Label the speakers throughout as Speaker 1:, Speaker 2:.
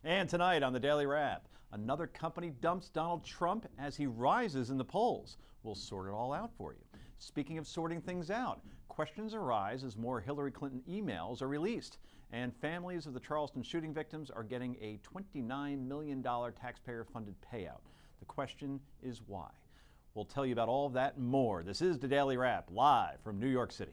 Speaker 1: And tonight on the Daily Wrap, another company dumps Donald Trump as he rises in the polls. We'll sort it all out for you. Speaking of sorting things out, questions arise as more Hillary Clinton emails are released. And families of the Charleston shooting victims are getting a $29 million taxpayer-funded payout. The question is why? We'll tell you about all of that and more. This is the Daily Wrap, live from New York City.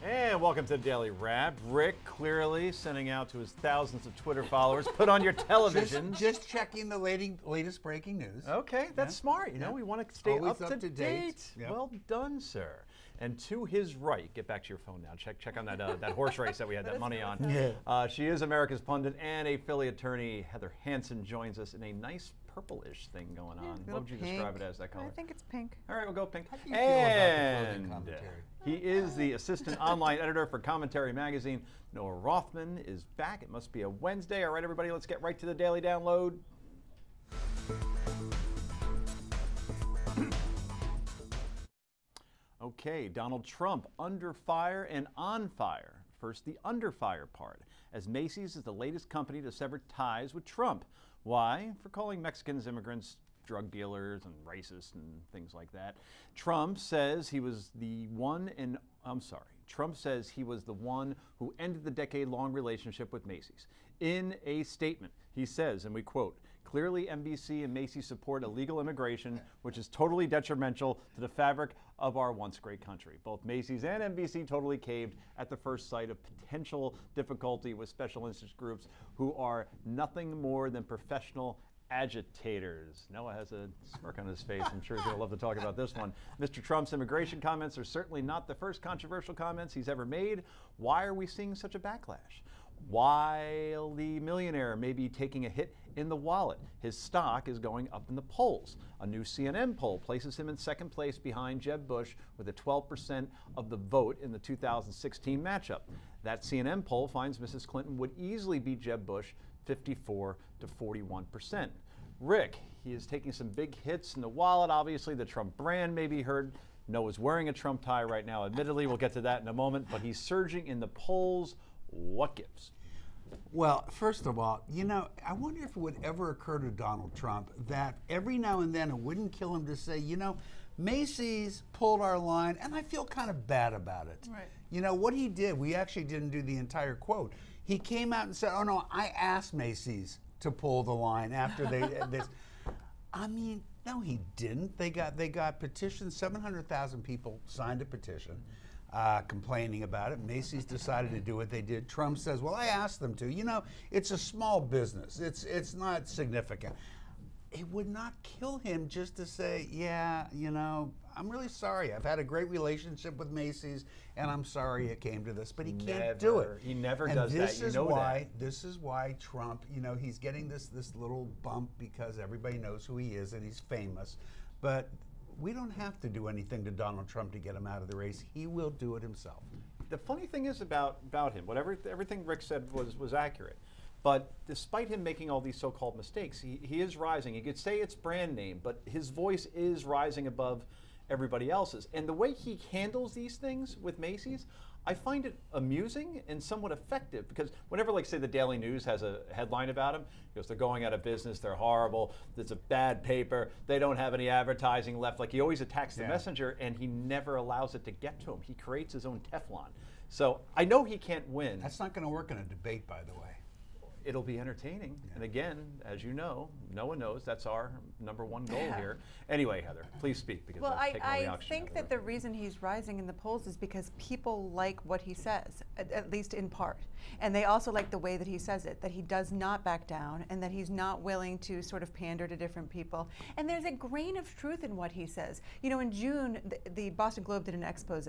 Speaker 1: And welcome to the Daily Wrap. Rick clearly sending out to his thousands of Twitter followers, put on your television.
Speaker 2: Just checking the latest breaking news.
Speaker 1: Okay, that's smart. You know, we want to stay
Speaker 2: Always
Speaker 1: up to date.
Speaker 2: Yep.
Speaker 1: Well done, sir. And to his right, get back to your phone now. Check on that that horse race that we had that money on.
Speaker 2: Yeah.
Speaker 1: She is America's pundit and a Philly attorney. Heather Hansen joins us in a nice purplish thing going on. What would you describe it as, that color?
Speaker 3: I think it's pink.
Speaker 1: All right, we'll go pink.
Speaker 2: How do you feel about the clothing commentary?
Speaker 1: He is the assistant online editor for Commentary Magazine. Noah Rothman is back. It must be a Wednesday. All right, everybody, let's get right to the Daily Download. Okay, Donald Trump under fire and on fire. First, the under fire part, as Macy's is the latest company to sever ties with Trump. Why? For calling Mexicans immigrants drug dealers and racist and things like that. Trump says he was the one who ended the decade-long relationship with Macy's. In a statement, he says, and we quote, "Clearly, NBC and Macy's support illegal immigration, which is totally detrimental to the fabric of our once great country. Both Macy's and NBC totally caved at the first sight of potential difficulty with special interest groups who are nothing more than professional agitators." Noah has a smirk on his face. I'm sure he's going to love to talk about this one. Mr. Trump's immigration comments are certainly not the first controversial comments he's ever made. Why are we seeing such a backlash? While the millionaire may be taking a hit in the wallet, his stock is going up in the polls. A new CNN poll places him in second place behind Jeb Bush with a 12% of the vote in the 2016 matchup. That CNN poll finds Mrs. Clinton would easily beat Jeb Bush 54 to 41%. Rick, he is taking some big hits in the wallet. Obviously, the Trump brand may be heard. Noah's wearing a Trump tie right now. Admittedly, we'll get to that in a moment, but he's surging in the polls. What gives?
Speaker 2: Well, first of all, you know, I wonder if it would ever occur to Donald Trump that every now and then it wouldn't kill him to say, you know, Macy's pulled our line, and I feel kind of bad about it.
Speaker 3: Right.
Speaker 2: You know, what he did, we actually didn't do the entire quote. He came out and said, oh no, I asked Macy's to pull the line after they this. I mean, no, he didn't. They got petitions. 700,000 people signed a petition complaining about it. Macy's decided to do what they did. Trump says, well, I asked them to. You know, it's a small business. It's not significant. It would not kill him just to say, yeah, you know, I'm really sorry. I've had a great relationship with Macy's, and I'm sorry it came to this. But he can't do it.
Speaker 1: He never
Speaker 2: and
Speaker 1: does
Speaker 2: this
Speaker 1: that.
Speaker 2: Is why, this is why Trump, you know, he's getting this little bump because everybody knows who he is and he's famous. But we don't have to do anything to Donald Trump to get him out of the race. He will do it himself.
Speaker 1: The funny thing is about him, everything Rick said was accurate. But despite him making all these so-called mistakes, he is rising. You could say it's brand name, but his voice is rising above everybody else's. And the way he handles these things with Macy's, I find it amusing and somewhat effective, because whenever, like, say, the Daily News has a headline about him, he goes, they're going out of business, they're horrible, it's a bad paper, they don't have any advertising left. Like, he always attacks the messenger, and he never allows it to get to him. He creates his own Teflon. So I know he can't win.
Speaker 2: That's not going to work in a debate, by the way.
Speaker 1: It'll be entertaining. Yeah. And again, as you know, Noah knows that's our #1 goal here. Anyway, Heather, please speak, because
Speaker 3: I think that the reason he's rising in the polls is because people like what he says, at least in part. And they also like the way that he says it, that he does not back down and that he's not willing to sort of pander to different people. And there's a grain of truth in what he says. You know, in June, the Boston Globe did an expose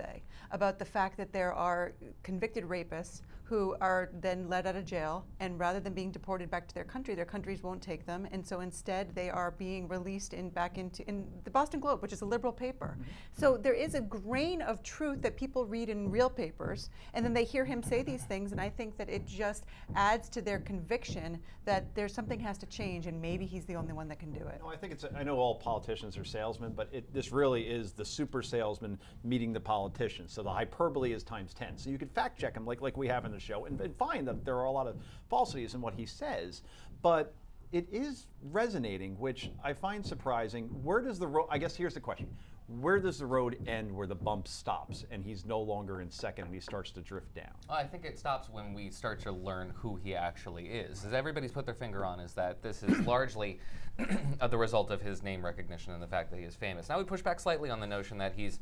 Speaker 3: about the fact that there are convicted rapists who are then let out of jail, and rather than them being deported back to their countries won't take them, and so instead they are being released back in the Boston Globe, which is a liberal paper. So there is a grain of truth that people read in real papers, and then they hear him say these things, and I think that it just adds to their conviction that there's something has to change, and maybe he's the only one that can do it.
Speaker 1: No, I think I know all politicians are salesmen, but this really is the super salesman meeting the politician. So the hyperbole is times 10. So you could fact check him like we have in the show and find that there are a lot of falsities in what he says. But it is resonating, which I find surprising. Where does the road, I guess here's the question. Where does the road end where the bump stops and he's no longer in second and he starts to drift down?
Speaker 4: Well, I think it stops when we start to learn who he actually is. As everybody's put their finger on is that this is largely the result of his name recognition and the fact that he is famous. Now we push back slightly on the notion that he's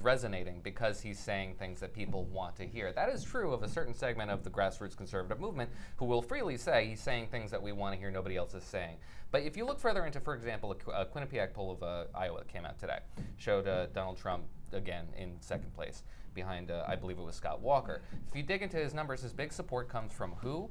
Speaker 4: resonating because he's saying things that people want to hear. That is true of a certain segment of the grassroots conservative movement who will freely say he's saying things that we want to hear nobody else is saying. But if you look further into, for example, a Quinnipiac poll of Iowa that came out today, showed Donald Trump again in second place behind, I believe it was Scott Walker. If you dig into his numbers, his big support comes from who?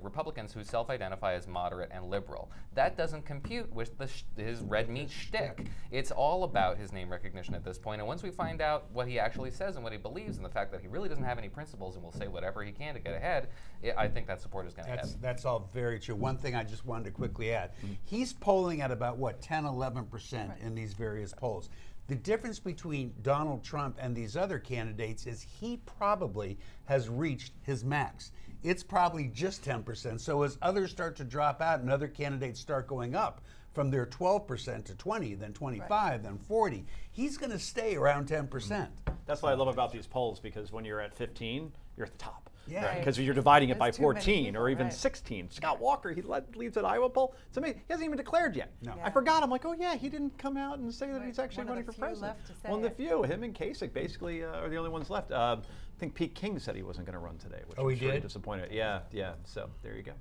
Speaker 4: Republicans who self-identify as moderate and liberal. That doesn't compute with his red meat shtick. It's all about his name recognition at this point. And once we find out what he actually says and what he believes and the fact that he really doesn't have any principles and will say whatever he can to get ahead, I think that support is going to head.
Speaker 2: That's all very true. One thing I just wanted to quickly add. He's polling at about, what, 10, 11% in these various polls. The difference between Donald Trump and these other candidates is he probably has reached his max. It's probably just 10%. So as others start to drop out and other candidates start going up from their 12% to 20, then 25, then 40, he's going to stay around 10%.
Speaker 1: That's what I love about these polls, because when you're at 15, you're at the top.
Speaker 2: Yeah.
Speaker 1: Because you're dividing it by
Speaker 3: There's too many
Speaker 1: 14
Speaker 3: people,
Speaker 1: or even
Speaker 3: right.
Speaker 1: 16. Scott Walker, he leads an Iowa poll. It's amazing. He hasn't even declared yet.
Speaker 2: No.
Speaker 1: I forgot. I'm like, oh yeah, he didn't come out and say that he's actually
Speaker 3: One
Speaker 1: running
Speaker 3: of the
Speaker 1: for
Speaker 3: few
Speaker 1: president.
Speaker 3: left to say
Speaker 1: One of the
Speaker 3: it.
Speaker 1: few. Him and Kasich basically are the only ones left. I think Pete King said he wasn't going to run today, which was really disappointing. Yeah. So there you go.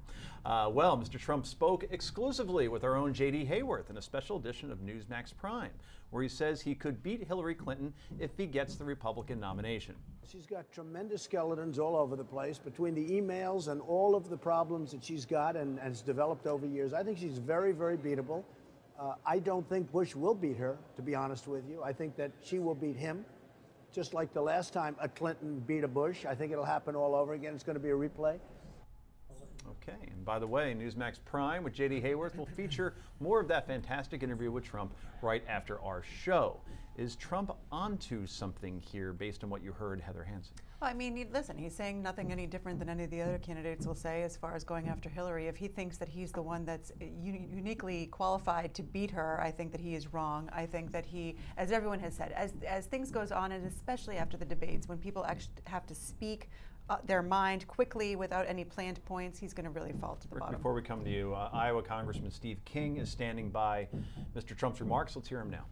Speaker 1: Well, Mr. Trump spoke exclusively with our own J.D. Hayworth in a special edition of Newsmax Prime, where he says he could beat Hillary Clinton if he gets the Republican nomination.
Speaker 5: She's got tremendous skeletons all over the place between the emails and all of the problems that she's got and has developed over years. I think she's very, very beatable. I don't think Bush will beat her, to be honest with you. I think that she will beat him, just like the last time a Clinton beat a Bush. I think it'll happen all over again. It's going to be a replay.
Speaker 1: Okay, and by the way, Newsmax Prime with J.D. Hayworth will feature more of that fantastic interview with Trump right after our show. Is Trump onto something here based on what you heard Heather Hansen?
Speaker 3: Well, I mean, listen, he's saying nothing any different than any of the other candidates will say as far as going after Hillary. If he thinks that he's the one that's uniquely qualified to beat her, I think that he is wrong. I think that he, as everyone has said, as things goes on, and especially after the debates, when people actually have to speak their mind quickly without any planned points, he's going to really fall to the bottom.
Speaker 1: Before we come to you, Iowa Congressman Steve King is standing by Mr. Trump's remarks. Let's hear him now.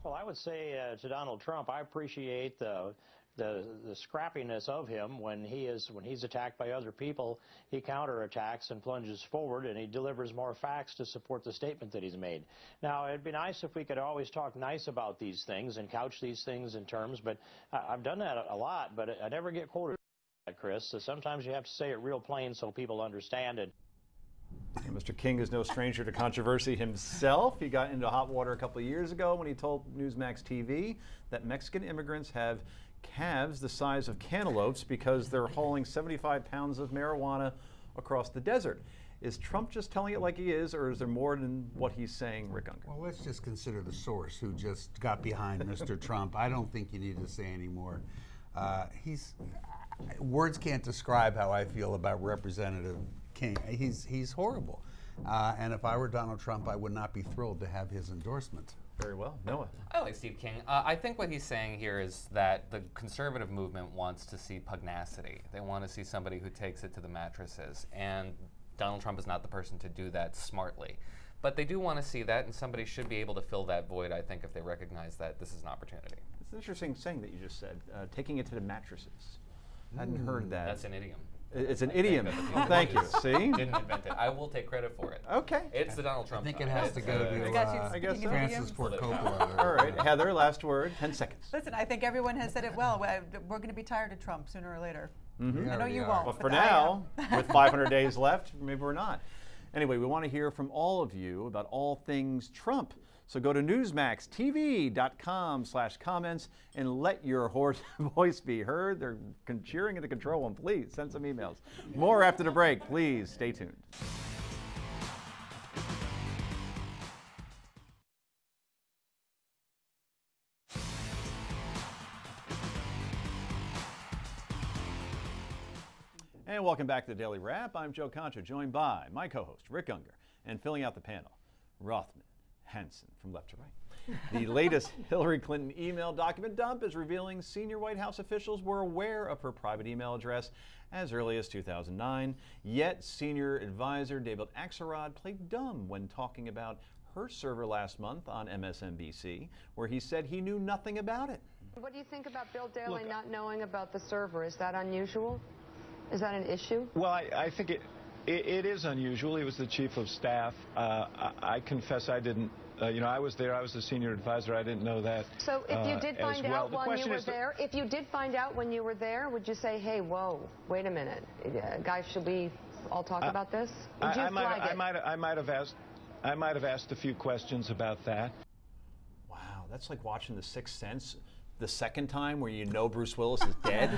Speaker 6: Well, I would say to Donald Trump, I appreciate the scrappiness of him when he's attacked by other people. He counterattacks and plunges forward, and he delivers more facts to support the statement that he's made. Now, it'd be nice if we could always talk nice about these things and couch these things in terms, but I've done that a lot, but I never get quoted, Chris. So sometimes you have to say it real plain so people understand it.
Speaker 1: And Mr. King is no stranger to controversy himself. He got into hot water a couple of years ago when he told Newsmax TV that Mexican immigrants have calves the size of cantaloupes because they're hauling 75 pounds of marijuana across the desert. Is Trump just telling it like he is, or is there more than what he's saying, Rick Unger?
Speaker 2: Well, let's just consider the source who just got behind Mr. Trump. I don't think you need to say any more. Words can't describe how I feel about Representative King. He's horrible. And if I were Donald Trump, I would not be thrilled to have his endorsement.
Speaker 1: Very well. Noah?
Speaker 4: I like Steve King. I think what he's saying here is that the conservative movement wants to see pugnacity. They want to see somebody who takes it to the mattresses. And Donald Trump is not the person to do that smartly. But they do want to see that, and somebody should be able to fill that void, I think, if they recognize that this is an opportunity.
Speaker 1: It's an interesting saying that you just said, taking it to the mattresses. I hadn't heard that.
Speaker 4: That's an idiom.
Speaker 1: It's an idiom. Thank you. See?
Speaker 4: Didn't invent it. I will take credit for it.
Speaker 1: Okay.
Speaker 4: It's the Donald Trump
Speaker 2: I think
Speaker 4: side.
Speaker 2: it has to go
Speaker 3: I guess
Speaker 2: to
Speaker 3: so.
Speaker 2: Francis Ford Coppola.
Speaker 1: All right, Heather, last word, 10 seconds.
Speaker 3: Listen, I think everyone has said it well. We're going to be tired of Trump sooner or later.
Speaker 2: We
Speaker 3: I know
Speaker 2: already
Speaker 3: you
Speaker 2: are.
Speaker 3: won't.
Speaker 1: But for
Speaker 3: But I
Speaker 1: now, with 500 days left, maybe we're not. Anyway, we want to hear from all of you about all things Trump. So go to newsmaxtv.com/comments and let your voice be heard. They're cheering in the control room. Please send some emails. More after the break. Please stay tuned. And welcome back to the Daily Wrap. I'm Joe Concha, joined by my co-host, Rick Unger, and filling out the panel, Rothman Hansen from left to right. The latest Hillary Clinton email document dump is revealing senior White House officials were aware of her private email address as early as 2009. Yet senior advisor David Axelrod played dumb when talking about her server last month on MSNBC, where he said he knew nothing about it.
Speaker 7: What do you think about Bill Daley not knowing about the server? Is that unusual? Is that an issue?
Speaker 8: Well, I think it is unusual. He was the chief of staff. I confess I didn't, I was there. I was the senior advisor. I didn't know that.
Speaker 7: So if you did find out when you were
Speaker 8: is
Speaker 7: there, if you did find out when you were there, would you say, hey, whoa, wait a minute, guys, should we all talk about this? Would you flag it?
Speaker 8: I might have asked a few questions about that.
Speaker 1: Wow, that's like watching The Sixth Sense the second time where you know Bruce Willis is dead.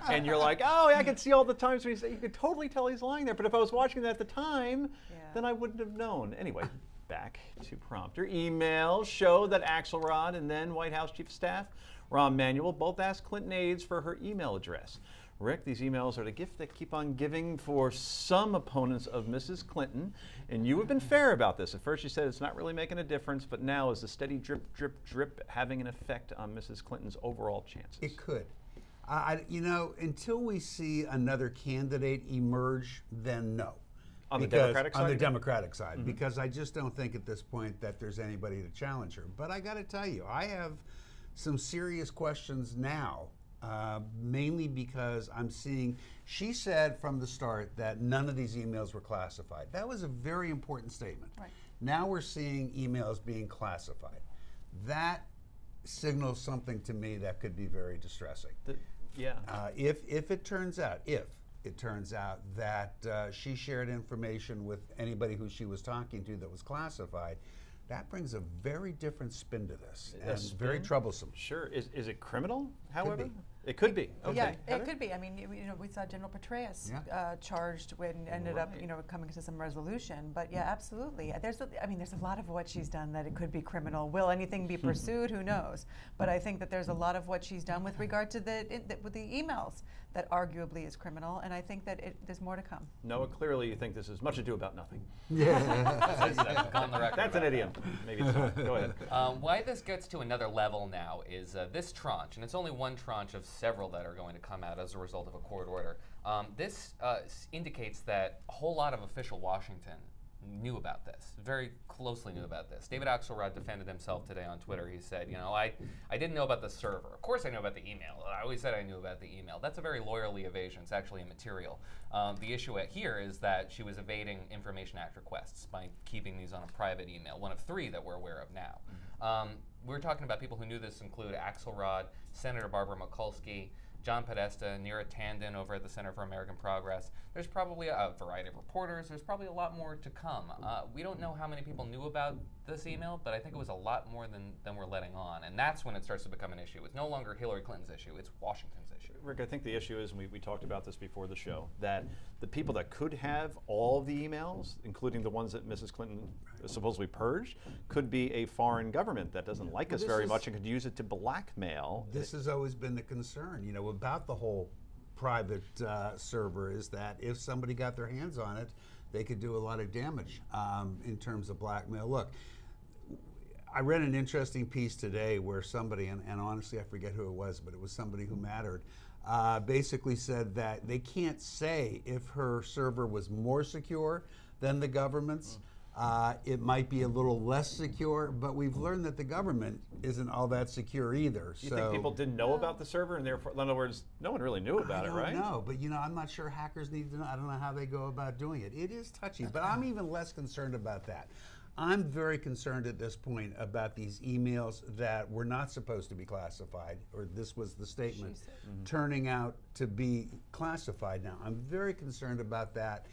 Speaker 1: And you're like, oh, I can see all the times when you could totally tell he's lying there. But if I was watching it at the time, then I wouldn't have known. Anyway, back to prompter. Emails show that Axelrod and then White House Chief of Staff Rahm Emanuel both asked Clinton aides for her email address. Rick, these emails are the gift that keep on giving for some opponents of Mrs. Clinton. And you have been fair about this. At first you said it's not really making a difference, but now is the steady drip, drip, drip having an effect on Mrs. Clinton's overall chances?
Speaker 2: It could. Until we see another candidate emerge, then no.
Speaker 1: On the Democratic side?
Speaker 2: On the Democratic side, because I just don't think at this point that there's anybody to challenge her. But I got to tell you, I have some serious questions now. Mainly because I'm seeing, she said from the start that none of these emails were classified. That was a very important statement.
Speaker 3: Right.
Speaker 2: Now we're seeing emails being classified. That signals something to me that could be very distressing. If it turns out that she shared information with anybody who she was talking to that was classified, that brings a very different spin to this, and it's very troublesome.
Speaker 1: Sure. Is it criminal, however?
Speaker 2: Could be.
Speaker 1: It could be. Okay.
Speaker 3: Yeah,
Speaker 1: Heather?
Speaker 3: it could be. I mean, we saw General Petraeus charged when ended up, coming to some resolution. But yeah, absolutely. There's a lot of what she's done that it could be criminal. Will anything be pursued? Who knows? But I think that there's a lot of what she's done with regard to with the emails that arguably is criminal. And I think that there's more to come.
Speaker 1: Noah, clearly you think this is much ado about nothing.
Speaker 4: On the record
Speaker 1: That's an idiom. Maybe it's not. Go ahead.
Speaker 4: Why this gets to another level now is this tranche, and it's only one tranche of several that are going to come out as a result of a court order. This indicates that a whole lot of official Washington knew about this, very closely knew about this. David Axelrod defended himself today on Twitter. He said, I didn't know about the server. Of course I know about the email. I always said I knew about the email. That's a very lawyerly evasion. It's actually immaterial. The issue here is that she was evading Information Act requests by keeping these on a private email, one of three that we're aware of now. We're talking about people who knew this include Axelrod, Senator Barbara Mikulski, John Podesta, Neera Tanden over at the Center for American Progress. There's probably a variety of reporters. There's probably a lot more to come. We don't know how many people knew about this email, but I think it was a lot more than we're letting on. And that's when it starts to become an issue. It's no longer Hillary Clinton's issue. It's Washington's issue.
Speaker 1: Rick, I think the issue is, and we talked about this before the show, that the people that could have all of the emails, including the ones that Mrs. Clinton supposedly purged, could be a foreign government that doesn't like us very much and could use it to blackmail.
Speaker 2: This has always been the concern, about the whole private server, is that if somebody got their hands on it, they could do a lot of damage in terms of blackmail. Look, I read an interesting piece today where somebody, and honestly I forget who it was, but it was somebody who mattered, basically said that they can't say if her server was more secure than the government's. It might be a little less secure, but we've learned that the government isn't all that secure either.
Speaker 1: Do you think people didn't know about the server, and therefore, in other words, no one really knew about it, right?
Speaker 2: No, but I'm not sure hackers need to know. I don't know how they go about doing it. It is touchy, but I'm even less concerned about that. I'm very concerned at this point about these emails that were not supposed to be classified, or this was the statement, turning out to be classified now. I'm very concerned about that.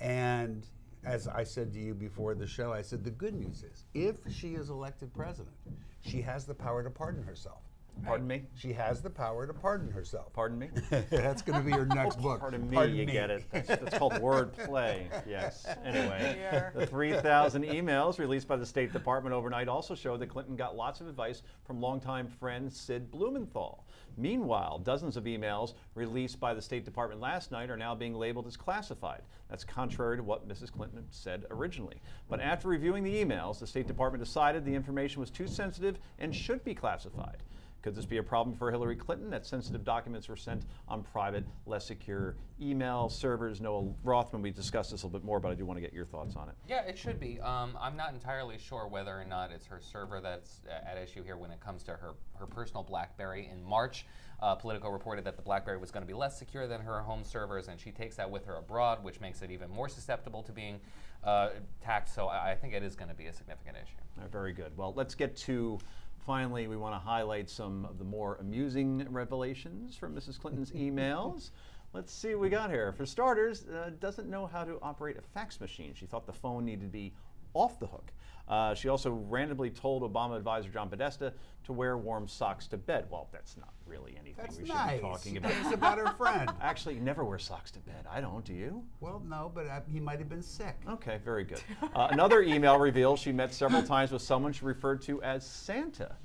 Speaker 2: And as I said to you before the show, I said the good news is, if she is elected president, she has the power to pardon herself.
Speaker 1: Pardon me?
Speaker 2: She has the power to pardon herself.
Speaker 1: Pardon me?
Speaker 2: That's going to be your next book.
Speaker 1: Pardon me,
Speaker 2: Pardon
Speaker 1: you
Speaker 2: me.
Speaker 1: get it. That's called wordplay. Yes. Anyway, the 3,000 emails released by the State Department overnight also show that Clinton got lots of advice from longtime friend Sid Blumenthal. Meanwhile, dozens of emails released by the State Department last night are now being labeled as classified. That's contrary to what Mrs. Clinton said originally. But after reviewing the emails, the State Department decided the information was too sensitive and should be classified. Could this be a problem for Hillary Clinton that sensitive documents were sent on private, less secure email servers? Noah Rothman, we discussed this a little bit more, but I do want to get your thoughts on it.
Speaker 4: Yeah, it should be. I'm not entirely sure whether or not it's her server that's at issue here when it comes to her personal BlackBerry. In March, Politico reported that the BlackBerry was going to be less secure than her home servers, and she takes that with her abroad, which makes it even more susceptible to being hacked. So I think it is going to be a significant issue.
Speaker 1: Very good. Well, let's get to... Finally, we want to highlight some of the more amusing revelations from Mrs. Clinton's emails. Let's see what we got here. For starters, doesn't know how to operate a fax machine. She thought the phone needed to be off the hook. She also randomly told Obama advisor John Podesta to wear warm socks to bed. Well, that's not really anything we should be talking about.
Speaker 2: It's about her friend.
Speaker 1: Actually, you never wear socks to bed. I don't, do you?
Speaker 2: Well, no, but he might have been sick.
Speaker 1: Okay, very good. Another email reveals she met several times with someone she referred to as Santa.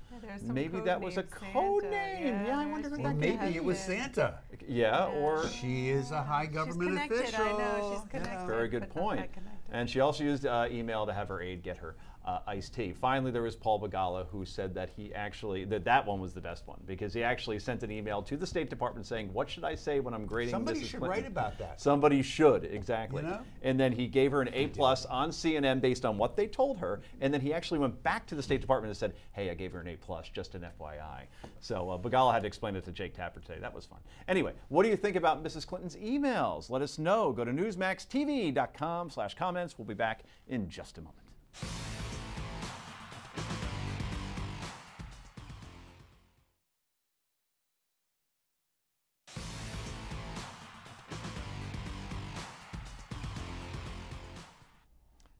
Speaker 1: Maybe that was a code name. Yeah, I wonder who that
Speaker 2: maybe it was Santa.
Speaker 1: Yeah, or
Speaker 2: she is a high government official.
Speaker 3: I know, she's connected.
Speaker 1: Yeah. Very good point. And she also used email to have her aide get her iced tea. Finally, there was Paul Begala, who said that he actually, that one was the best one, because he actually sent an email to the State Department saying, what should I say when I'm grading
Speaker 2: Somebody
Speaker 1: Mrs.
Speaker 2: should
Speaker 1: Clinton?
Speaker 2: write about that.
Speaker 1: Somebody should, exactly.
Speaker 2: You know?
Speaker 1: And then he gave her an A+ on CNN based on what they told her, and then he actually went back to the State Department and said, hey, I gave her an A+, just an FYI. So Begala had to explain it to Jake Tapper today. That was fun. Anyway, what do you think about Mrs. Clinton's emails? Let us know. Go to newsmaxtv.com/comments. We'll be back in just a moment.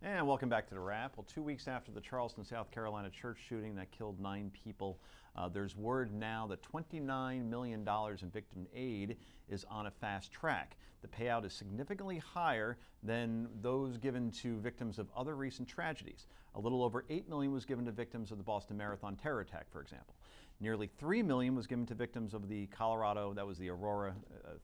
Speaker 1: And welcome back to The Wrap. Well, 2 weeks after the Charleston, South Carolina church shooting that killed 9 people, there's word now that $29 million in victim aid is on a fast track. The payout is significantly higher than those given to victims of other recent tragedies. A little over $8 million was given to victims of the Boston Marathon terror attack, for example. Nearly $3 million was given to victims of the Colorado, that was the Aurora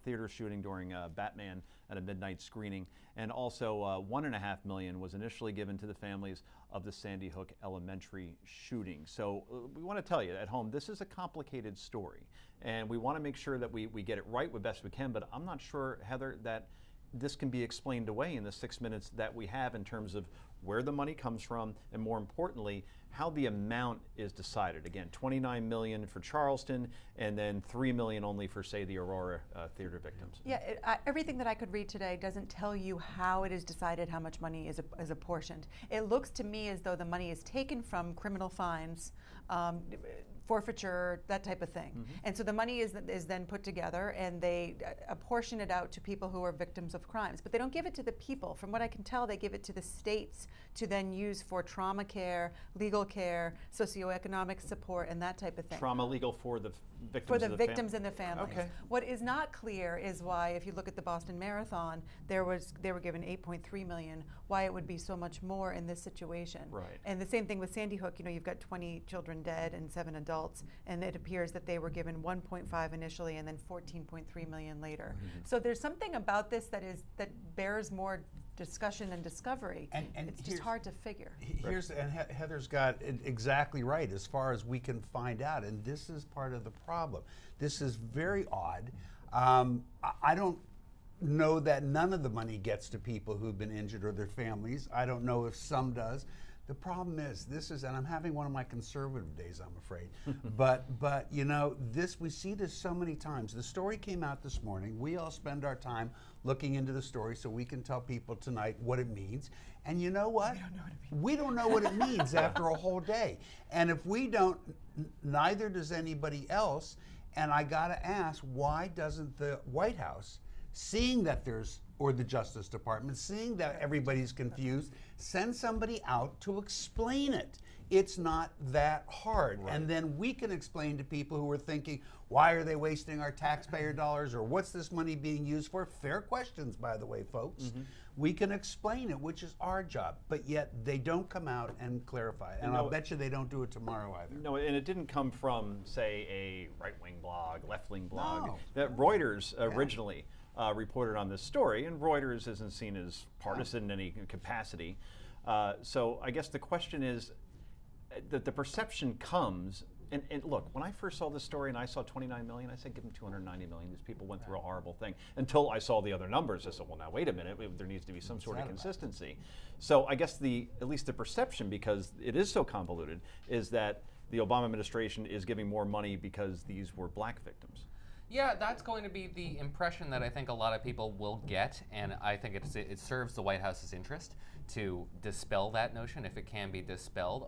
Speaker 1: theater shooting during Batman at a midnight screening. And also $1.5 million was initially given to the families of the Sandy Hook Elementary shooting. So we want to tell you at home, this is a complicated story. And we want to make sure that we get it right the best we can, but I'm not sure, Heather, that this can be explained away in the 6 minutes that we have in terms of where the money comes from, and more importantly, how the amount is decided. Again, $29 million for Charleston, and then $3 million only for, say, the Aurora theater victims.
Speaker 3: Yeah, everything that I could read today doesn't tell you how it is decided, how much money is apportioned. It looks to me as though the money is taken from criminal fines, forfeiture, that type of thing. Mm-hmm. And so the money is then put together, and they apportion it out to people who are victims of crimes. But they don't give it to the people. From what I can tell, they give it to the states to then use for trauma care, legal care, socioeconomic support, and that type of thing.
Speaker 1: Trauma legal for the victims.
Speaker 3: For the victims and the families.
Speaker 1: Okay.
Speaker 3: What is not clear is why, if you look at the Boston Marathon, they were given $8.3 million. Why it would be so much more in this situation.
Speaker 1: Right.
Speaker 3: And the same thing with Sandy Hook. You know, you've got 20 children dead and 7 adults, and it appears that they were given 1.5 initially and then 14.3 million later. Mm-hmm. So there's something about this that bears more discussion and discovery. And it's just hard to figure.
Speaker 2: And Heather's got it exactly right as far as we can find out, and this is part of the problem. This is very odd. I don't know that none of the money gets to people who've been injured or their families. I don't know if some does. The problem is, and I'm having one of my conservative days, I'm afraid. but you know, we see this so many times. The story came out this morning. We all spend our time looking into the story so we can tell people tonight what it means. And you know what? We don't know what it means after a whole day. And if we don't, neither does anybody else. And I got to ask, why doesn't the White House, seeing that or the Justice Department, seeing that everybody's confused, send somebody out to explain it? It's not that hard. Right. And then we can explain to people who are thinking, why are they wasting our taxpayer dollars, or what's this money being used for? Fair questions, by the way, folks. Mm-hmm. We can explain it, which is our job, but yet they don't come out and clarify it. And I'll bet you they don't do it tomorrow either.
Speaker 1: No, and it didn't come from, say, a right-wing blog, left-wing blog. No. That Reuters originally reported on this story, and Reuters isn't seen as partisan in any capacity. So I guess the question is that the perception comes, and look, when I first saw this story and I saw 29 million, I said give them 290 million. These people went through a horrible thing. Until I saw the other numbers, I said, well, now wait a minute, there needs to be some sort of consistency. So I guess at least the perception, because it is so convoluted, is that the Obama administration is giving more money because these were black victims.
Speaker 4: Yeah, that's going to be the impression that I think a lot of people will get, and I think it serves the White House's interest to dispel that notion if it can be dispelled.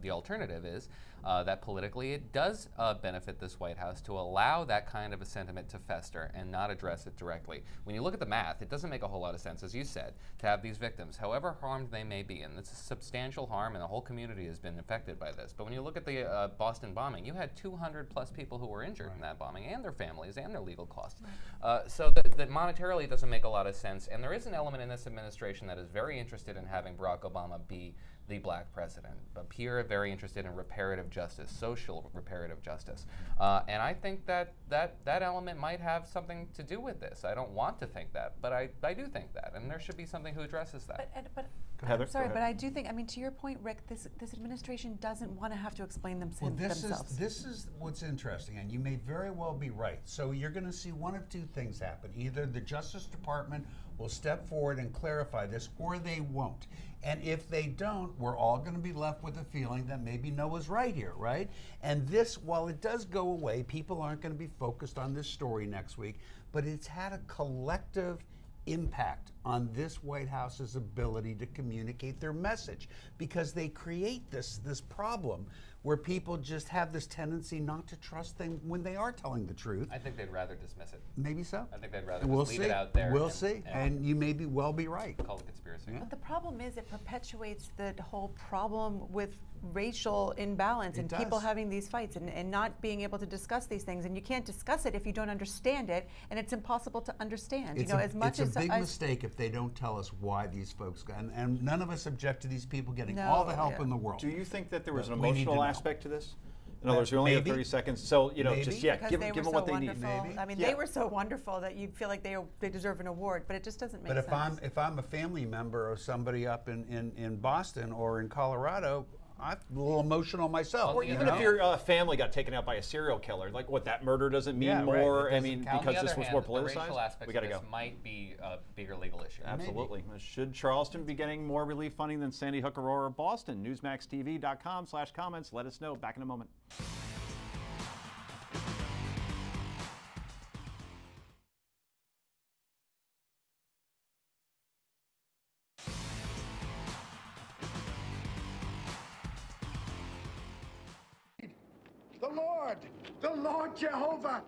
Speaker 4: The alternative is that politically it does benefit this White House to allow that kind of a sentiment to fester and not address it directly. When you look at the math, it doesn't make a whole lot of sense, as you said, to have these victims, however harmed they may be, and it's a substantial harm, and the whole community has been affected by this. But when you look at the Boston bombing, you had 200 plus people who were injured in that bombing, and their families, and their legal costs. So that monetarily doesn't make a lot of sense, and there is an element in this administration that is very interested in having Barack Obama be the black president, but Pierre very interested in reparative justice, social reparative justice. And I think that element might have something to do with this. I don't want to think that, but I do think that, and there should be something who addresses that.
Speaker 3: But
Speaker 1: Heather,
Speaker 3: I'm sorry, but I do think, I mean, to your point, Rick, this administration doesn't want to have to explain themselves.
Speaker 2: This is what's interesting, and you may very well be right. So you're going to see one of two things happen. Either the Justice Department will step forward and clarify this, or they won't. And if they don't, we're all going to be left with a feeling that maybe Noah's right here, right? And this, while it does go away, people aren't going to be focused on this story next week, but it's had a collective impact on this White House's ability to communicate their message, because they create this problem where people just have this tendency not to trust things when they are telling the truth.
Speaker 4: I think they'd rather dismiss it.
Speaker 2: Maybe so.
Speaker 4: I think they'd rather just leave it out there.
Speaker 2: We'll see. And you may well be right.
Speaker 4: Call it conspiracy.
Speaker 3: But the problem is it perpetuates the whole problem with racial imbalance and people having these fights and not being able to discuss these things. And you can't discuss it if you don't understand it, and it's impossible to understand.
Speaker 2: It's a big mistake if they don't tell us why these folks got, and none of us object to these people getting all the help in the world.
Speaker 1: Do you think that there was an emotional aspect to this? In other words, we only have 30 seconds, so give them what they need.
Speaker 3: Maybe. I mean, they were so wonderful that you feel like they deserve an award, but it just doesn't make sense.
Speaker 2: But if I'm a family member of somebody up in Boston or in Colorado, I'm a little emotional myself.
Speaker 1: Or even if your family got taken out by a serial killer, like what, that murder doesn't mean more?
Speaker 2: Right.
Speaker 1: I mean, because this was more politicized.
Speaker 4: The racial aspects of this might be a bigger legal issue.
Speaker 1: Absolutely. Maybe. Should Charleston be getting more relief funding than Sandy Hook, Aurora, or Boston? Newsmaxtv.com/comments. Let us know. Back in a moment.
Speaker 9: The Lord Jehovah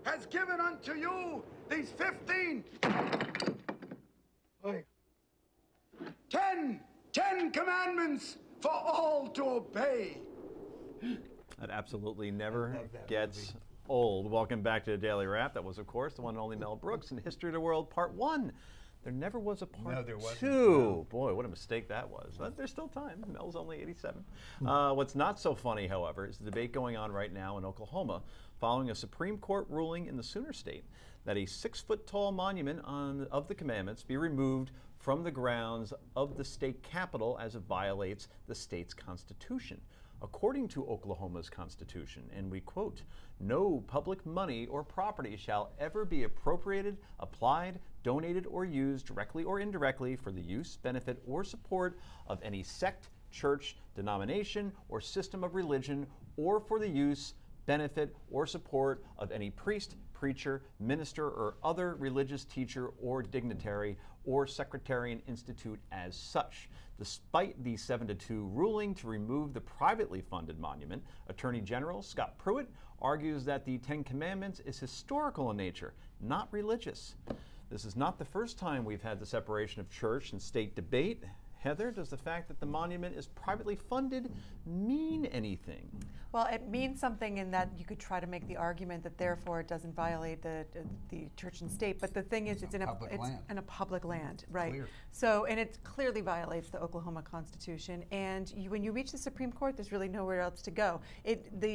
Speaker 9: has given unto you these 10 commandments for all to obey.
Speaker 1: That absolutely never gets old. Welcome back to the Daily Wrap. That was, of course, the one and only Mel Brooks in History of the World Part 1. There never was a part 2. No. Boy, what a mistake that was. But there's still time. Mel's only 87. What's not so funny, however, is the debate going on right now in Oklahoma following a Supreme Court ruling in the Sooner State that a 6-foot-tall monument of the commandments be removed from the grounds of the state capitol as it violates the state's constitution. According to Oklahoma's constitution, and we quote, "No public money or property shall ever be appropriated, applied, donated, or used directly or indirectly for the use, benefit, or support of any sect, church, denomination, or system of religion, or for the use, benefit, or support of any priest, preacher, minister, or other religious teacher or dignitary, or sectarian institute as such. Despite the 7-2 ruling to remove the privately funded monument, Attorney General Scott Pruitt argues that the Ten Commandments is historical in nature, not religious. This is not the first time we've had the separation of church and state debate. Heather, does the fact that the monument is privately funded mean anything?
Speaker 3: Well, it means something in that you could try to make the argument that therefore it doesn't violate the church and state. But the thing is, it's in a public land, right? Clear. So, and it clearly violates the Oklahoma Constitution. And when you reach the Supreme Court, there's really nowhere else to go.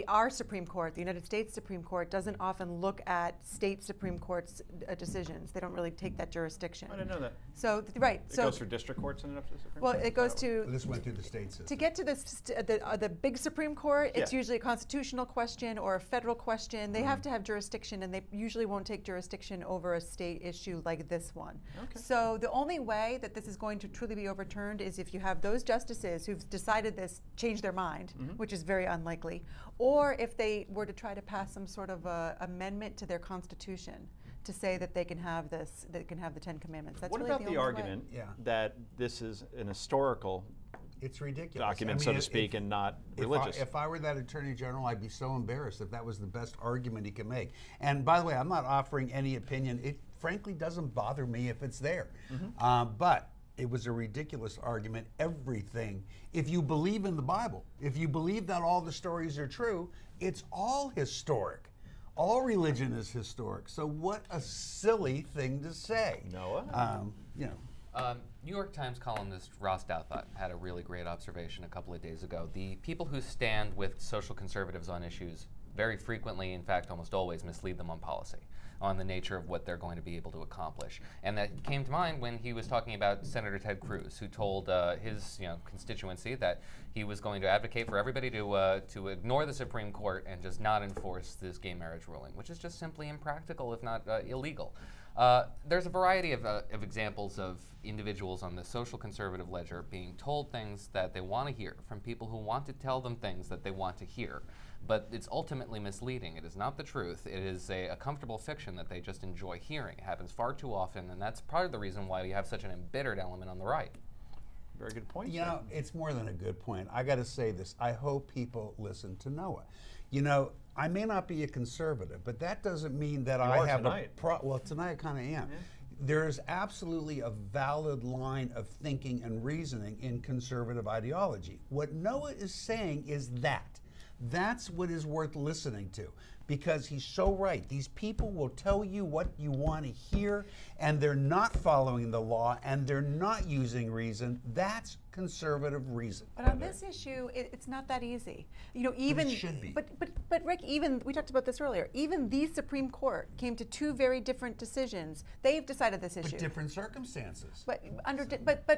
Speaker 3: Our Supreme Court, the United States Supreme Court, doesn't often look at state Supreme Court's decisions. They don't really take that jurisdiction.
Speaker 1: I didn't know that.
Speaker 3: So, right.
Speaker 1: It goes through district courts and up to the Supreme Court?
Speaker 3: Well, it goes to...
Speaker 2: This went through the state system.
Speaker 3: To get to the big Supreme Court, it's usually a constitutional question or a federal question. They have to have jurisdiction, and they usually won't take jurisdiction over a state issue like this one. Okay. So the only way that this is going to truly be overturned is if you have those justices who've decided this change their mind, which is very unlikely, or if they were to try to pass some sort of amendment to their constitution to say that they can have this, they can have the Ten Commandments. That's
Speaker 1: what
Speaker 3: really
Speaker 1: about the argument that this is an historical document, so to speak, and not religious?
Speaker 2: If I were that Attorney General, I'd be so embarrassed if that was the best argument he could make. And by the way, I'm not offering any opinion. It frankly doesn't bother me if it's there. But it was a ridiculous argument. Everything, if you believe in the Bible, if you believe that all the stories are true, it's all historic. All religion is historic. So what a silly thing to say.
Speaker 1: Noah?
Speaker 2: You know.
Speaker 4: New York Times columnist Ross Douthat had a really great observation a couple of days ago. The people who stand with social conservatives on issues very frequently, in fact almost always, mislead them on policy, on the nature of what they're going to be able to accomplish. And that came to mind when he was talking about Senator Ted Cruz, who told his constituency that he was going to advocate for everybody to ignore the Supreme Court and just not enforce this gay marriage ruling, which is just simply impractical, if not illegal. There's a variety of examples of individuals on the social conservative ledger being told things that they want to hear from people who want to tell them things that they want to hear. But it's ultimately misleading. It is not the truth. It is a comfortable fiction that they just enjoy hearing. It happens far too often, and that's part of the reason why you have such an embittered element on the right.
Speaker 1: Very good point.
Speaker 2: You know, it's more than a good point. I got to say this. I hope people listen to Noah. You know, I may not be a conservative, but that doesn't mean that I have a well, tonight I kind of am. Yeah. There is absolutely a valid line of thinking and reasoning in conservative ideology. What Noah is saying is that's what is worth listening to, because he's so right. These people will tell you what you want to hear, and they're not following the law, and they're not using reason. That's conservative reason.
Speaker 3: But on this issue, it's not that easy. You know, even
Speaker 2: but it should be.
Speaker 3: But Rick, even we talked about this earlier. Even the Supreme Court came to two very different decisions. They've decided this issue.
Speaker 2: But different circumstances.
Speaker 3: But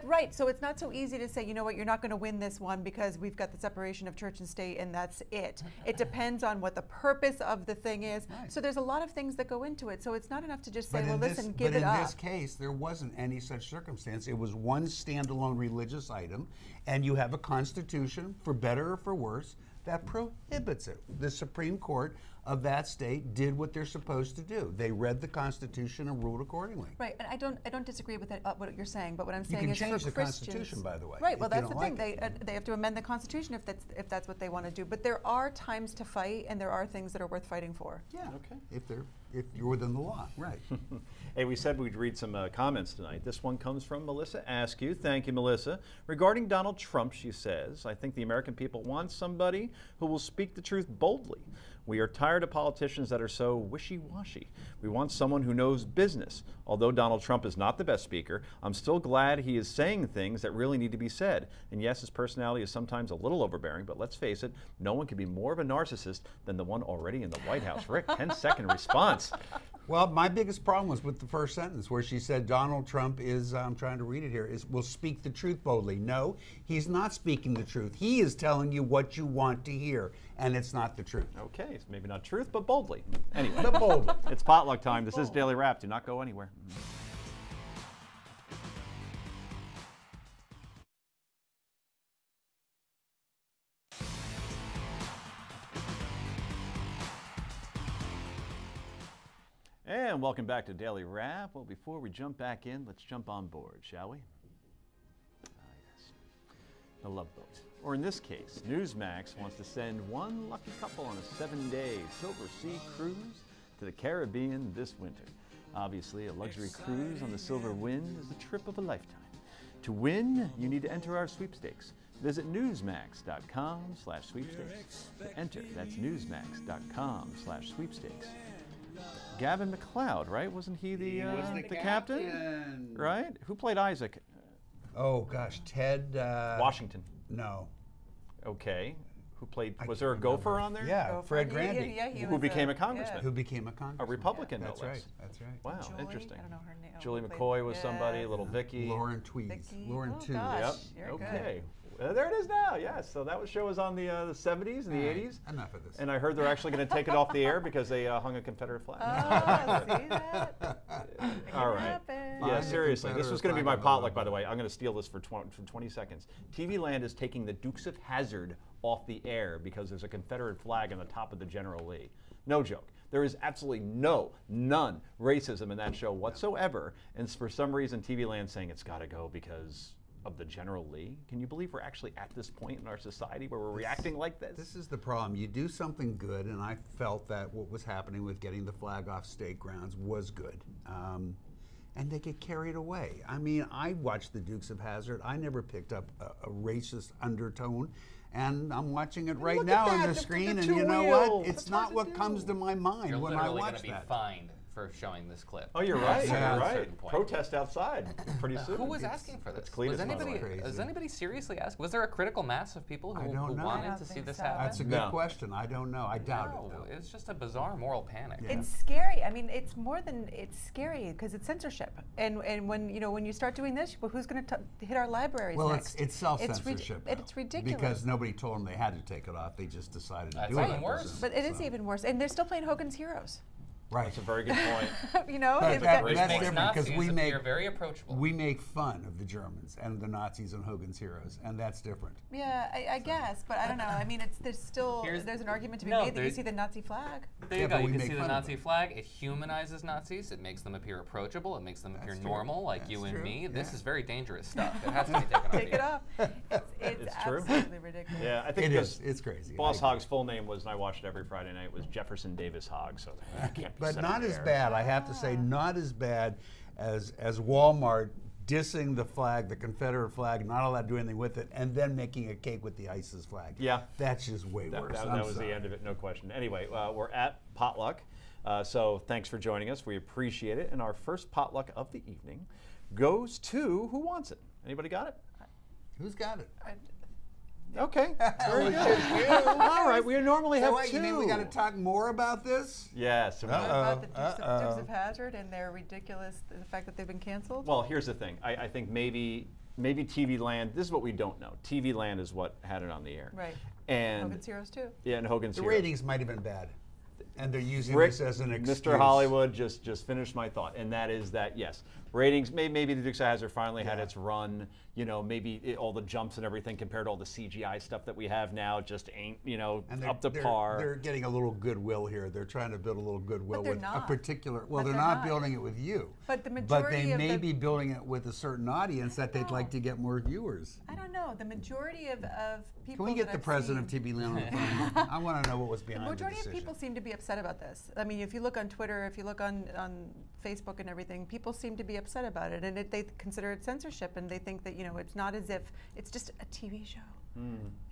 Speaker 3: right. So it's not so easy to say, you know what, you're not going to win this one because we've got the separation of church and state, and that's it. It depends on what the purpose of the thing is. Right. So there's a lot of things that go into it. So it's not enough to just say, well, listen, give it up.
Speaker 2: But in this case, there wasn't any such circumstance. It was one standalone religious item, and you have a constitution, for better or for worse, that prohibits it. The Supreme Court of that state did what they're supposed to do. They read the Constitution and ruled accordingly.
Speaker 3: Right, and I don't disagree with what you're saying, but what I'm saying is for Christians,
Speaker 2: you can change the Constitution, by the way.
Speaker 3: Right, well that's the thing. They have to amend the Constitution if that's what they want to do. But there are times to fight, and there are things that are worth fighting for.
Speaker 2: Yeah, okay. If you're within the law, right.
Speaker 1: Hey, we said we'd read some comments tonight. This one comes from Melissa Askew. Thank you, Melissa. Regarding Donald Trump, she says, I think the American people want somebody who will speak the truth boldly. We are tired of politicians that are so wishy-washy. We want someone who knows business. Although Donald Trump is not the best speaker, I'm still glad he is saying things that really need to be said. And yes, his personality is sometimes a little overbearing, but let's face it, no one can be more of a narcissist than the one already in the White House. Rick, 10-second response.
Speaker 2: Well, my biggest problem was with the first sentence where she said Donald Trump is, I'm trying to read it here, will speak the truth boldly. No, he's not speaking the truth. He is telling you what you want to hear, and it's not the truth.
Speaker 1: Okay, it's maybe not truth, but boldly. Anyway,
Speaker 2: but boldly.
Speaker 1: It's potluck time. This is Daily Wrap. Do not go anywhere. And welcome back to Daily Wrap. Well, before we jump back in, let's jump on board, shall we? Yes. The Love Boat. Or in this case, Newsmax wants to send one lucky couple on a 7-day Silver Sea cruise to the Caribbean this winter. Obviously, a luxury cruise on the Silver Wind is the trip of a lifetime. To win, you need to enter our sweepstakes. Visit newsmax.com/sweepstakes. To enter, that's newsmax.com/sweepstakes. Gavin McLeod, right? Wasn't he the captain? Right? Who played Isaac?
Speaker 2: Oh gosh, Ted
Speaker 1: Washington.
Speaker 2: No.
Speaker 1: Okay. Who played? Was there a gopher on there?
Speaker 2: Yeah, Fred Grandy.
Speaker 1: Who became a congressman?
Speaker 2: Who became a congressman?
Speaker 1: A Republican,
Speaker 2: That's
Speaker 1: no
Speaker 2: right.
Speaker 1: less.
Speaker 2: That's right.
Speaker 1: Wow,
Speaker 3: Julie,
Speaker 1: interesting.
Speaker 3: I don't know her name.
Speaker 1: Julie
Speaker 3: Who played-
Speaker 1: McCoy was somebody. Little Vicky.
Speaker 2: Lauren Tweeds.
Speaker 3: Vicky.
Speaker 2: Lauren
Speaker 3: Oh,
Speaker 2: Tweeds.
Speaker 3: gosh.
Speaker 1: Yep.
Speaker 3: You're
Speaker 1: Okay. There it is now. Yes. So that show was on the 70s and the 80s.
Speaker 2: Enough of this.
Speaker 1: And I heard they're actually going to take it off the air because they hung a Confederate flag.
Speaker 3: Oh, see that?
Speaker 1: All right.
Speaker 3: Happen.
Speaker 1: Yeah,
Speaker 2: Find the
Speaker 1: seriously. This was going to be my
Speaker 2: Confederate flag on the
Speaker 1: potluck, by the way. I'm going to steal this for 20 seconds. TV Land is taking the Dukes of Hazzard off the air because there's a Confederate flag on the top of the General Lee. No joke. There is absolutely none racism in that show whatsoever. And for some reason, TV Land's saying it's got to go because of the General Lee. Can you believe we're actually at this point in our society where we're reacting like this?
Speaker 2: This is the problem. You do something good, and I felt that what was happening with getting the flag off state grounds was good. And they get carried away. I mean, I watched the Dukes of Hazzard. I never picked up a racist undertone. And I'm watching it right now on the screen, and you know what? It's not what comes to my mind
Speaker 4: You're
Speaker 2: when I
Speaker 4: literally
Speaker 2: watch
Speaker 4: going to be
Speaker 2: that.
Speaker 4: fined for showing this clip.
Speaker 1: Oh, you're right.
Speaker 2: Yeah.
Speaker 1: You're
Speaker 4: At a
Speaker 1: right.
Speaker 4: certain point.
Speaker 1: Protest outside pretty soon.
Speaker 4: Who was asking for this?
Speaker 1: clean
Speaker 4: Was
Speaker 1: as mud.
Speaker 4: anybody,
Speaker 2: Crazy.
Speaker 4: is anybody seriously asking? Was there a critical mass of people
Speaker 2: I
Speaker 4: who
Speaker 2: don't know. I
Speaker 4: wanted
Speaker 3: don't
Speaker 4: to see
Speaker 3: think
Speaker 4: this
Speaker 3: so.
Speaker 4: happen?
Speaker 2: That's a good
Speaker 1: No.
Speaker 2: question. I don't know. I doubt it,
Speaker 4: No,
Speaker 2: though.
Speaker 4: it's just a bizarre moral panic.
Speaker 2: Yeah.
Speaker 3: It's scary. I mean, it's more than it's scary because it's censorship. And when you start doing this, well, who's going to hit our libraries
Speaker 2: Well,
Speaker 3: next?
Speaker 2: it's self-censorship.
Speaker 3: It's ridiculous.
Speaker 2: Because nobody told them they had to take it off. They just decided to
Speaker 4: That's
Speaker 2: do it.
Speaker 4: even worse.
Speaker 3: But it is even worse. And they're still playing Hogan's Heroes.
Speaker 2: Right.
Speaker 1: That's a very good point.
Speaker 3: You know,
Speaker 2: But
Speaker 3: they've
Speaker 2: that-
Speaker 3: got-
Speaker 4: Which
Speaker 2: that's
Speaker 4: makes
Speaker 2: different because
Speaker 4: Nazis
Speaker 2: we make
Speaker 4: appear very approachable.
Speaker 2: we make fun of the Germans and the Nazis and Hogan's Heroes, and that's different.
Speaker 3: yeah, I guess, but I don't know. I mean, there's an argument to be made that you see the Nazi flag.
Speaker 4: There
Speaker 2: Yeah,
Speaker 4: you go.
Speaker 2: but
Speaker 4: You
Speaker 2: we
Speaker 4: can
Speaker 2: make
Speaker 4: see the
Speaker 2: fun of
Speaker 4: Nazi
Speaker 2: them.
Speaker 4: flag. It humanizes Nazis. It makes them appear approachable. It makes them appear
Speaker 2: That's true.
Speaker 4: normal, like
Speaker 2: That's
Speaker 4: you and
Speaker 2: true.
Speaker 4: me. This
Speaker 2: Yeah.
Speaker 4: is very dangerous stuff. It has to be taken off.
Speaker 3: Take
Speaker 4: the
Speaker 3: it
Speaker 4: air.
Speaker 3: off. It's
Speaker 1: true.
Speaker 3: absolutely ridiculous.
Speaker 1: Yeah, I think
Speaker 2: It
Speaker 1: because
Speaker 2: is. It's crazy.
Speaker 1: Boss
Speaker 2: I agree.
Speaker 1: Hogg's full name was, and I watched it every Friday night, was Jefferson Davis Hogg. So that can't be
Speaker 2: But
Speaker 1: said
Speaker 2: not
Speaker 1: on
Speaker 2: as
Speaker 1: air.
Speaker 2: bad. I have to say, not as bad as Walmart dissing the flag, the Confederate flag, not allowed to do anything with it, and then making a cake with the ISIS flag.
Speaker 1: Yeah.
Speaker 2: That's just way worse.
Speaker 1: That
Speaker 2: I'm
Speaker 1: was
Speaker 2: sorry.
Speaker 1: the end of it, no question. Anyway, we're at Potluck, so thanks for joining us. We appreciate it. And our first potluck of the evening goes to who wants it? Anybody got it?
Speaker 2: Who's got it?
Speaker 1: Okay, very good. All right, we normally
Speaker 2: So
Speaker 1: have
Speaker 2: what,
Speaker 1: two.
Speaker 2: you mean we got to talk more about this?
Speaker 1: Yes.
Speaker 3: About the Dukes of Hazzard and their ridiculous, the fact that they've been canceled?
Speaker 1: Well, here's the thing. I think maybe TV Land, this is what we don't know. TV Land is what had it on the air.
Speaker 3: Right.
Speaker 1: And
Speaker 3: Hogan's Heroes too.
Speaker 1: Yeah, and Hogan's
Speaker 2: The
Speaker 1: Heroes.
Speaker 2: ratings might have been bad, and they're using
Speaker 1: Rick,
Speaker 2: this as an excuse.
Speaker 1: Mr. Hollywood just finished my thought, and that is that yes, ratings. Maybe the Dukes of Hazzard finally had its run. You know, maybe all the jumps and everything compared to all the CGI stuff that we have now just ain't
Speaker 2: And
Speaker 1: up to par.
Speaker 2: They're getting a little goodwill here. They're trying to build a little goodwill
Speaker 3: But they're
Speaker 2: with a
Speaker 3: not.
Speaker 2: particular. Well,
Speaker 3: But
Speaker 2: they're
Speaker 3: they're
Speaker 2: not
Speaker 3: not.
Speaker 2: building it with you.
Speaker 3: But the
Speaker 2: But
Speaker 3: majority
Speaker 2: they
Speaker 3: of
Speaker 2: may
Speaker 3: the-
Speaker 2: be building it with a certain audience that they'd like to get more viewers.
Speaker 3: I don't know. The majority of people.
Speaker 2: Can we get
Speaker 3: that
Speaker 2: the
Speaker 3: I've
Speaker 2: president
Speaker 3: seen,
Speaker 2: of TV Land on the phone? I want to know what was
Speaker 3: The
Speaker 2: behind the
Speaker 3: majority of
Speaker 2: decision.
Speaker 3: people seem to be upset about this. I mean, if you look on Twitter, if you look on Facebook and everything, people seem to be upset about it, and they consider it censorship, and they think that it's not as if it's just a TV show.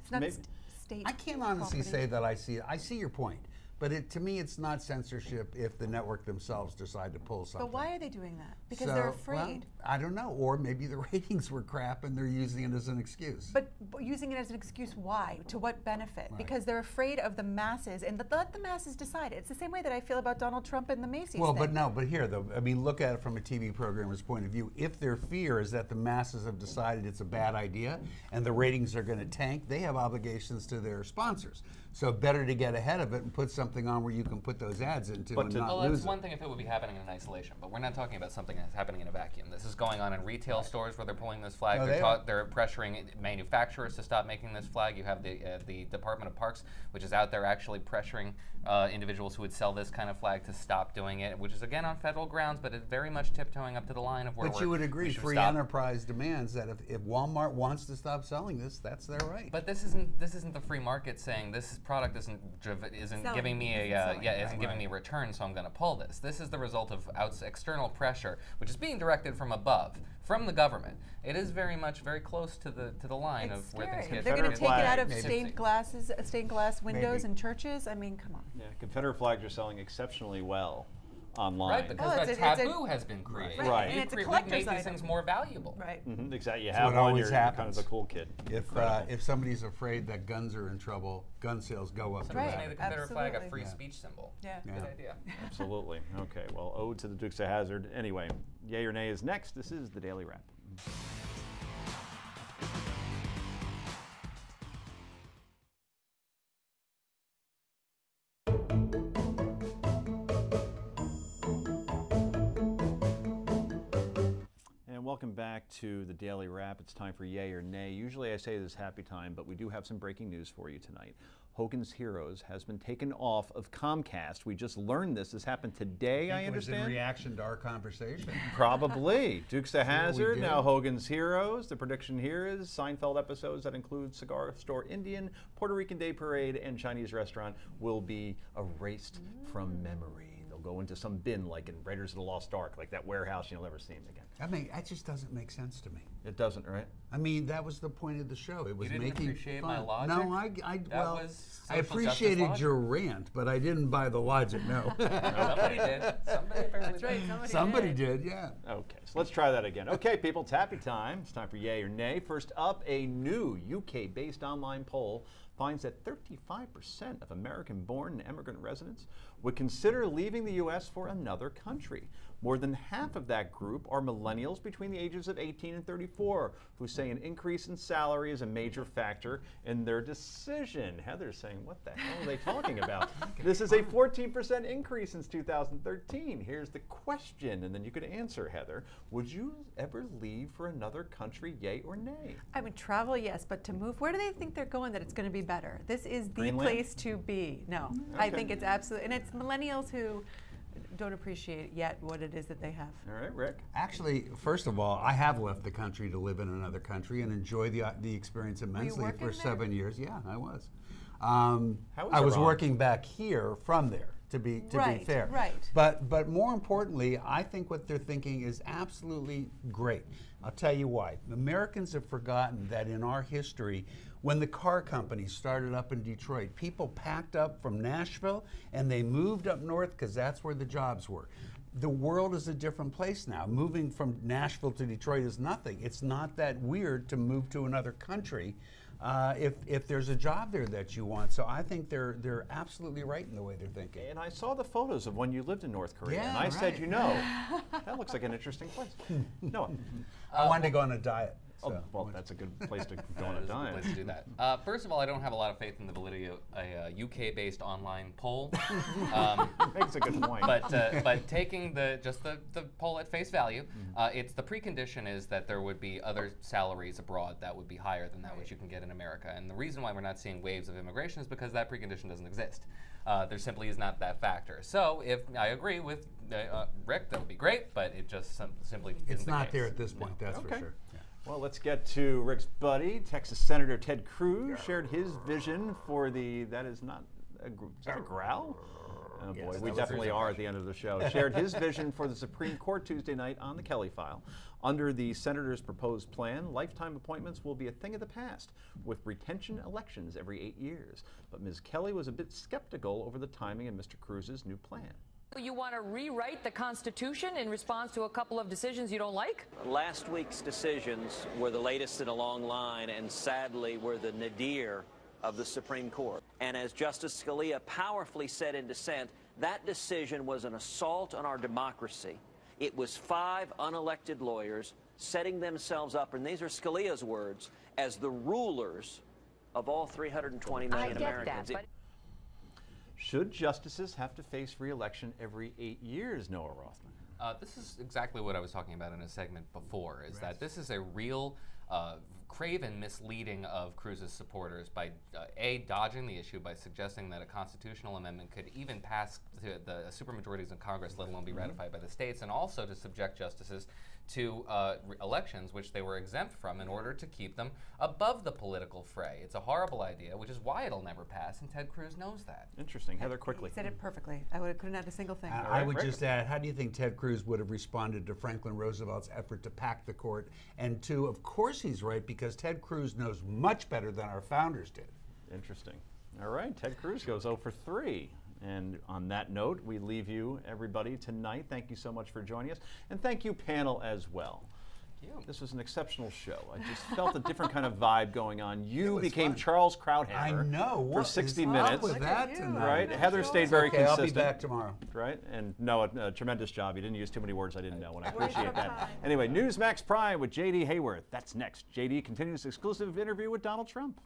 Speaker 3: It's not
Speaker 1: Maybe-
Speaker 3: state.
Speaker 2: I can't honestly
Speaker 3: property.
Speaker 2: say that I see it. I see your point, but to me, it's not censorship if the network themselves decide to pull something.
Speaker 3: But why are they doing that? Because they're afraid.
Speaker 2: Well, I don't know, or maybe the ratings were crap and they're using it as an excuse.
Speaker 3: But using it as an excuse, why? To what benefit?
Speaker 2: Right.
Speaker 3: Because they're afraid of the masses, and let the masses decide. It's the same way that I feel about Donald Trump and the Macy's
Speaker 2: Well,
Speaker 3: thing.
Speaker 2: but here though, I mean, look at it from a TV programmer's point of view. If their fear is that the masses have decided it's a bad idea and the ratings are going to tank, they have obligations to their sponsors. So better to get ahead of it and put something something on where you can put those ads into
Speaker 1: But
Speaker 2: and
Speaker 1: to-
Speaker 2: not
Speaker 4: Well,
Speaker 2: lose
Speaker 4: that's
Speaker 2: it.
Speaker 4: one thing if it would be happening in isolation, but we're not talking about something that's happening in a vacuum. This is going on in retail stores where they're pulling this flag.
Speaker 2: No,
Speaker 4: They're pressuring manufacturers to stop making this flag. You have the Department of Parks, which is out there actually pressuring individuals who would sell this kind of flag to stop doing it, which is again on federal grounds, but it's very much tiptoeing up to the line of where
Speaker 2: But you would agree,
Speaker 4: we should
Speaker 2: free
Speaker 4: stop.
Speaker 2: enterprise demands that if Walmart wants to stop selling this, that's their right.
Speaker 4: But this isn't the free market saying this product isn't
Speaker 3: Selling.
Speaker 4: giving me a
Speaker 3: Selling,
Speaker 4: isn't giving me a return, so I'm going to pull this. This is the result of external pressure, which is being directed from above, from the government. It is very close to the line
Speaker 3: It's
Speaker 4: of where things
Speaker 3: scary.
Speaker 4: get.
Speaker 3: They're going to take it out of
Speaker 2: Maybe.
Speaker 3: stained glass windows
Speaker 2: Maybe.
Speaker 3: in churches. I mean, come on.
Speaker 1: Yeah, Confederate flags are selling exceptionally well online.
Speaker 4: Right, because
Speaker 3: Oh,
Speaker 4: a
Speaker 3: it's a-
Speaker 4: taboo has been created.
Speaker 1: Right.
Speaker 3: And it's a
Speaker 4: We
Speaker 3: collector's
Speaker 4: make these
Speaker 3: item.
Speaker 4: things more valuable.
Speaker 3: Right.
Speaker 1: Exactly. You
Speaker 2: So
Speaker 1: have
Speaker 2: it
Speaker 1: one,
Speaker 2: always
Speaker 1: you're kind of
Speaker 2: happens.
Speaker 1: the cool kid.
Speaker 2: If somebody's afraid that guns are in trouble, gun sales go up
Speaker 4: Somebody's
Speaker 3: Right.
Speaker 4: made the Confederate flag a
Speaker 3: Absolutely.
Speaker 4: free
Speaker 2: Yeah.
Speaker 4: speech symbol.
Speaker 3: Yeah.
Speaker 2: Yeah.
Speaker 4: Good idea.
Speaker 1: Absolutely. Okay, well, ode to the Dukes of Hazzard. Anyway, yay or nay is next. This is the Daily Wrap. And welcome back to the Daily Wrap. It's time for yay or nay. Usually I say this happy time, but we do have some breaking news for you tonight. Hogan's Heroes has been taken off of Comcast. We just learned this. This happened today, I
Speaker 2: It was in
Speaker 1: understand.
Speaker 2: reaction to our conversation.
Speaker 1: Probably. Dukes of Hazzard,
Speaker 2: did.
Speaker 1: now Hogan's Heroes. The prediction here is Seinfeld episodes that include Cigar Store Indian, Puerto Rican Day Parade, and Chinese restaurant will be erased from memory. They'll go into some bin like in Raiders of the Lost Ark, like that warehouse you'll never see them again.
Speaker 2: I mean, that just doesn't make sense to me.
Speaker 1: It doesn't, right?
Speaker 2: I mean, that was the point of the show. It was
Speaker 4: didn't
Speaker 2: making
Speaker 4: appreciate
Speaker 2: fun.
Speaker 4: my logic?
Speaker 2: No, well,
Speaker 4: was
Speaker 2: I
Speaker 4: social
Speaker 2: appreciated
Speaker 4: justice
Speaker 2: your rant, but I didn't buy the logic. No.
Speaker 4: Somebody did. Somebody apparently
Speaker 3: That's right.
Speaker 4: did.
Speaker 2: Somebody did, yeah.
Speaker 1: Okay, so let's try that again. Okay, people, it's happy time. It's time for yay or nay. First up, a new UK-based online poll finds that 35% of American-born and immigrant residents would consider leaving the U.S. for another country. More than half of that group are millennials between the ages of 18 and 34, who say an increase in salary is a major factor in their decision. Heather's saying, what the hell are they talking about? This is a 14% increase since 2013. Here's the question, and then you could answer, Heather. Would you ever leave for another country, yay or nay?
Speaker 3: I would travel, yes, but to move, where do they think they're going that it's going to be better? This is the
Speaker 1: Greenland?
Speaker 3: place to be. No, I
Speaker 1: Okay.
Speaker 3: think it's absolutely, and it's millennials who don't appreciate yet what it is that they have.
Speaker 1: All right, Rick?
Speaker 2: Actually, first of all, I have left the country to live in another country and enjoy the experience immensely
Speaker 3: working
Speaker 2: for
Speaker 3: there?
Speaker 2: 7 years. Yeah, I was.
Speaker 1: How was
Speaker 2: I was
Speaker 1: Iran?
Speaker 2: working back here from there. To be
Speaker 3: Right,
Speaker 2: fair,
Speaker 3: right.
Speaker 2: But more importantly, I think what they're thinking is absolutely great. I'll tell you why. Americans have forgotten that in our history, when the car companies started up in Detroit, people packed up from Nashville and they moved up north because that's where the jobs were. The world is a different place now. Moving from Nashville to Detroit is nothing. It's not that weird to move to another country if there's a job there that you want. So I think they're absolutely right in the way they're thinking.
Speaker 1: And I saw the photos of when you lived in North Korea, and
Speaker 2: Yeah,
Speaker 1: I said,
Speaker 2: right.
Speaker 1: you know, that looks like an interesting place. Noah?
Speaker 2: I wanted to go on a diet.
Speaker 1: Oh,
Speaker 2: So.
Speaker 1: well, that's a good place to go on
Speaker 4: That
Speaker 1: a
Speaker 4: is a good
Speaker 1: diet.
Speaker 4: place to do that. First of all, I don't have a lot of faith in the validity of a UK-based online poll.
Speaker 1: Makes a good point.
Speaker 4: But taking the poll at face value, it's the precondition is that there would be other salaries abroad that would be higher than that which you can get in America. And the reason why we're not seeing waves of immigration is because that precondition doesn't exist. There simply is not that factor. So if I agree with Rick, that would be great, but it just simply isn't
Speaker 2: It's
Speaker 4: the
Speaker 2: not
Speaker 4: case.
Speaker 2: there at this point, that's
Speaker 1: Okay.
Speaker 2: for sure. Yeah.
Speaker 1: Well, let's get to Rick's buddy, Texas Senator Ted Cruz, shared his vision for is that a growl? Oh boy, we definitely are at the end of the show. Shared his vision for the Supreme Court Tuesday night on the Kelly File. Under the senator's proposed plan, lifetime appointments will be a thing of the past, with retention elections every 8 years. But Ms. Kelly was a bit skeptical over the timing of Mr. Cruz's new plan.
Speaker 10: You want to rewrite the Constitution in response to a couple of decisions you don't like?
Speaker 11: Last week's decisions were the latest in a long line and sadly were the nadir of the Supreme Court. And as Justice Scalia powerfully said in dissent, that decision was an assault on our democracy. It was 5 unelected lawyers setting themselves up, and these are Scalia's words, as the rulers of all 320 million Americans.
Speaker 1: Should justices have to face re-election every 8 years, Noah Rothman?
Speaker 4: This is exactly what I was talking about in a segment before, is that this is a real craven misleading of Cruz's supporters by, A, dodging the issue by suggesting that a constitutional amendment could even pass the supermajorities in Congress, let alone be ratified by the states, and also to subject justices to elections which they were exempt from in order to keep them above the political fray. It's a horrible idea, which is why it'll never pass, and Ted Cruz knows that.
Speaker 1: Interesting. Heather, quickly.
Speaker 3: He said it perfectly. Couldn't add a single thing.
Speaker 2: I would just add, how do you think Ted Cruz would have responded to Franklin Roosevelt's effort to pack the court? And two, of course he's right, because Ted Cruz knows much better than our founders did.
Speaker 1: Interesting. All right, Ted Cruz goes 0 for 3. And on that note, we leave you, everybody, tonight. Thank you so much for joining us. And thank you, panel, as well. Thank you. This was an exceptional show. I just felt a different kind of vibe going on. You became fun. Charles Krauthammer.
Speaker 2: I know.
Speaker 1: For 60 minutes.
Speaker 2: With that tonight?
Speaker 1: Right? Heather stayed very consistent.
Speaker 2: I'll be back tomorrow.
Speaker 1: Right? And Noah, a tremendous job. You didn't use too many words I didn't know, and I appreciate that. Anyway, Newsmax Prime with J.D. Hayworth. That's next. J.D. continues exclusive interview with Donald Trump.